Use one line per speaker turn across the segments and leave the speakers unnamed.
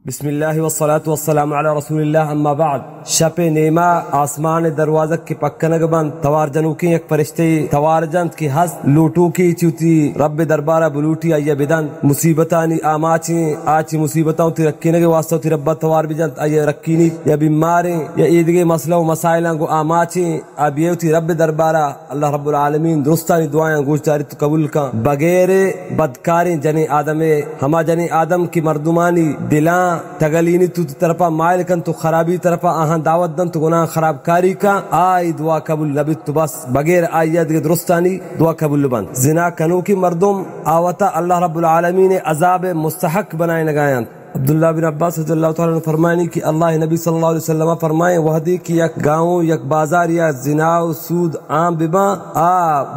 بسم اللہ والصلاة والسلام علی رسول اللہ اما بعد. شپ نیما آسمان دروازک کی پکنگ بند توار جنو کی ایک فرشتے توار جند کی حس لوٹو کی چوتی رب دربارہ بلوٹی آئیے بدن مصیبتانی آماچیں آچی مصیبتاں تی رکھینے کے واسطہ تی رب توار بجند آئیے رکھینی یا بیماریں یا ایدگے مسئلہ و مسائلوں کو آماچیں آبیو تی رب دربارہ اللہ رب العالمین درستانی دعائیں گوش داری تو قبول کا بغیر بدکاریں جنی آدم ہما جنی آدم کی مردمانی دلاں تگلینی تو طرفا مائل کن تو خرابی طرفا آہاں دعوت دن تو گناہ خراب کاری کا آئی دعا قبول لبت تو بس بغیر آئیت کے درستانی دعا قبول لبند. زنا کنو کی مردم آوتا اللہ رب العالمین عذاب مستحق بنائے نگائیں. عبداللہ بن عباس رضی اللہ تعالیٰ نے فرمائنی کہ اللہ نبی صلی اللہ علیہ وسلم فرمائیں وحدی کی یک گاؤں یک بازار یا زنا و سود عام ببا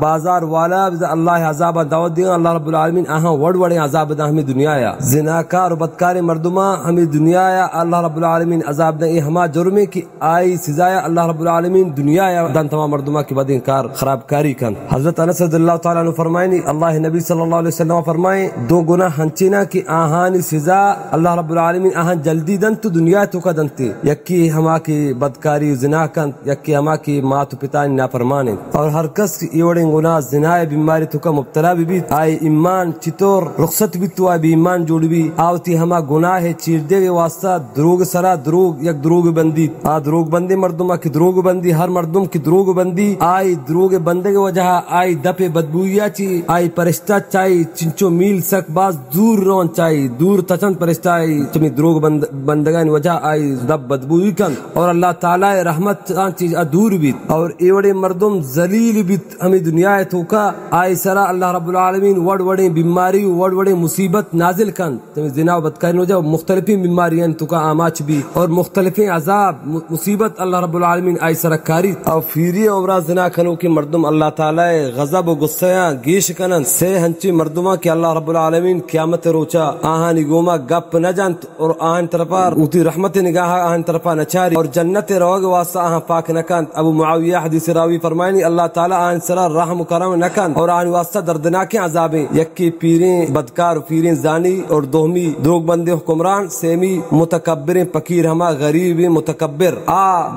بازار والا اللہ عذاب دعوت دیا اللہ رب العالمین آہاں وڑ وڑے عذاب دا ہمیں دنیا یا زناکار و بدکار مردمہ ہمیں دنیا یا اللہ رب العالمین عذاب دا. ہما جرمے کی آئی سزایا اللہ رب العالمین دنیا یا دن تمام مردمہ کی بدینکار خراب کاری کن. حضرت انس رضی اللہ تعالیٰ نے فرمائنی اللہ نبی صلی اللہ علیہ وسلم فرمائیں دو گناہ ہنچینا کی آہانی سزا اللہ رب العالمین آہاں جلدی دن تو دنیا تو کا دنتے یکی ہما کی بدکاری زنا کن یکی ہما کی ماں تو پتانی نافرمانے اور ہر کس ایوڑیں گناہ زنا بیماری تو کا مبتلا بھی آئی ایمان چطور رخصت بھی تو آئی ایمان جوڑ بھی آوتی ہما گناہ چیر دے گے واسطہ دروگ سرا دروگ یک دروگ بندی دروگ بندی مردمہ کی دروگ بندی ہر مردم کی دروگ بندی آئی دروگ بندے کے وجہ آئی دپ بدبویا چی آئی پرشتہ چاہی چنچو میل سک باز دور رون چاہی دور تچند پرشتہ چمی دروگ بندگان وجہ آئی دب بدبوئی کن اور اللہ تعالی رحمت چیز دور بیت اور ایوڑے مردم ذلیل بیت ہمیں دنیا تو کا آئی سرا اللہ رب العالمین وڑ وڑے بیماری وڑ وڑے مصیبت نازل کن چمی زنا و بدکاری وجہ مختلفی بیماریاں تو کا آماچ بھی اور مختلفی عذاب مصیبت اللہ رب العالمین آئی سرا کاری اور فیری عمرہ زنا کنو کی مردم اللہ تعالی غضب و غصہ گیش کنن سے ہنچی مردمہ کی اللہ رب العالمین قیامت روچا آہانی گوما گپ نہ جانت اور آہن طرفا اوتی رحمت نگاہ آہن طرفا نچاری اور جنت روگ واسطہ آہن پاک نکن. ابو معاویہ حدیث راوی فرمائنی اللہ تعالی آہن سرا رحم و کرم نکن اور آہن واسطہ دردناک عذابیں یکی پیریں بدکار پیریں زانی اور دوہمی دروگ بندے حکمران سیمی متکبریں پکیر ہما غریب متکبر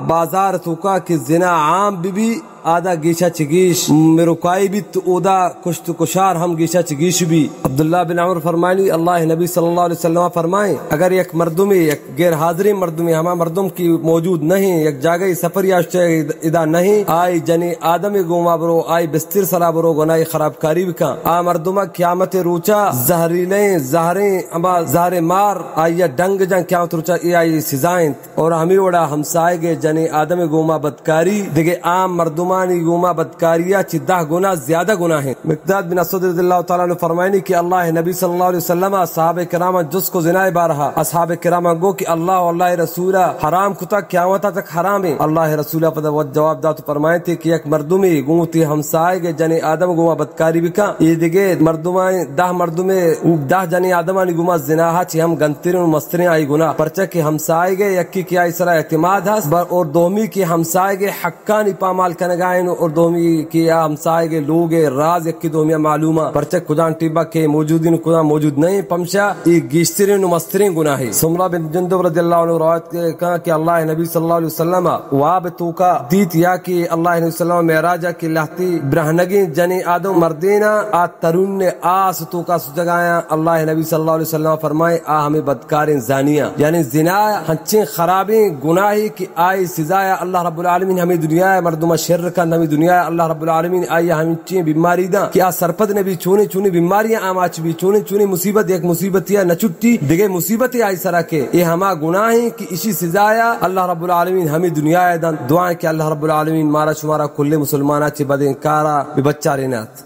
بازار توکا کی زنا عام بھی آدھا گیشا چگیش مرکائی بھی تو اودا کشت کشار ہم گیشا چگیش بھی. عبداللہ بن عمر فرمائنی اللہ نبی صلی اللہ علیہ وسلم فرمائیں اگر یک مردمی یک غیر حاضری مردمی ہما مردم کی موجود نہیں یک جاگئی سفر یا ادا نہیں آئی جنی آدم گوما برو آئی بستر سرا برو گنائی خراب کاری بکا مردمہ قیامت روچا زہریلیں زہریں اما زہر مار آئی ڈنگ جن قیامت روچا ای آئی سزائیں اور ہمیں وڑا ہمسائے گے جنی آدم گوما بدکاری دیکھے عام مردمہ گوما بدکاریہ چی 10 گنا زیادہ گناہ ہیں. مقداد بن اسود رضی اللہ تعالیٰ نے فرمائنی کہ اللہ نبی صلی اللہ علیہ وسلم صحابہ کرام جس کو زنا بارہا اصحاب کرام گو کہ اللہ واللہ رسولہ حرام کتا قیامت تک حرام ہے. اللہ رسولہ پر جواب دا تو فرمائے تھے کہ یک مردمی گوتی ہمسائے گے جنی آدم گوما بدکاری بکا یہ دیگے مردمان 10 مردمے 10 جنی آدمانی گوما زناہا چی ہم گنترین و مسترین آئی گناہ پرچہ کہ ہمسائے گے یکی کی آئی سرا اعتماد ہے اور دومی کی ہمسائے گے حقانی پامال کنگا اور دومی کی ہمسائے کے لوگ راز ایک کی دومی معلومہ پرچک کدان ٹیبا کے موجودین کدان موجود نہیں پمشا یہ گیشترین و مسترین گناہ ہے. سمرہ بن جندب رضی اللہ عنہ روایت کہا کہ اللہ نبی صلی اللہ علیہ وسلم واب تو کا دیت یا کہ اللہ نبی صلی اللہ علیہ وسلم معراجہ کی لہتی برہنگی جنی آدم مردینا ترون آس تو کا سجگایا اللہ نبی صلی اللہ علیہ وسلم فرمائے ہمیں بدکاریں زانیاں یعنی زنا ہنچیں خرابیں گناہی کی آئی سزایا اللہ رب العالمین ہمیں دنیا مردمہ شر کا نبی دنیا اللہ رب العالمین آئی ہمیں چین بیماری دا کیا سرپد نبی چونے چونے بیماریاں آماچ بھی چونے چونے مصیبت ایک مصیبت یا نچٹی دیگے مصیبت آئی سرا کے یہ ہما گناہیں کی اسی سزایا اللہ رب العالمین ہمیں دنیا دن دعائیں کہ اللہ رب العالمین مارا شمارا کل مسلمانہ چی بدین کارا بچہ رینات.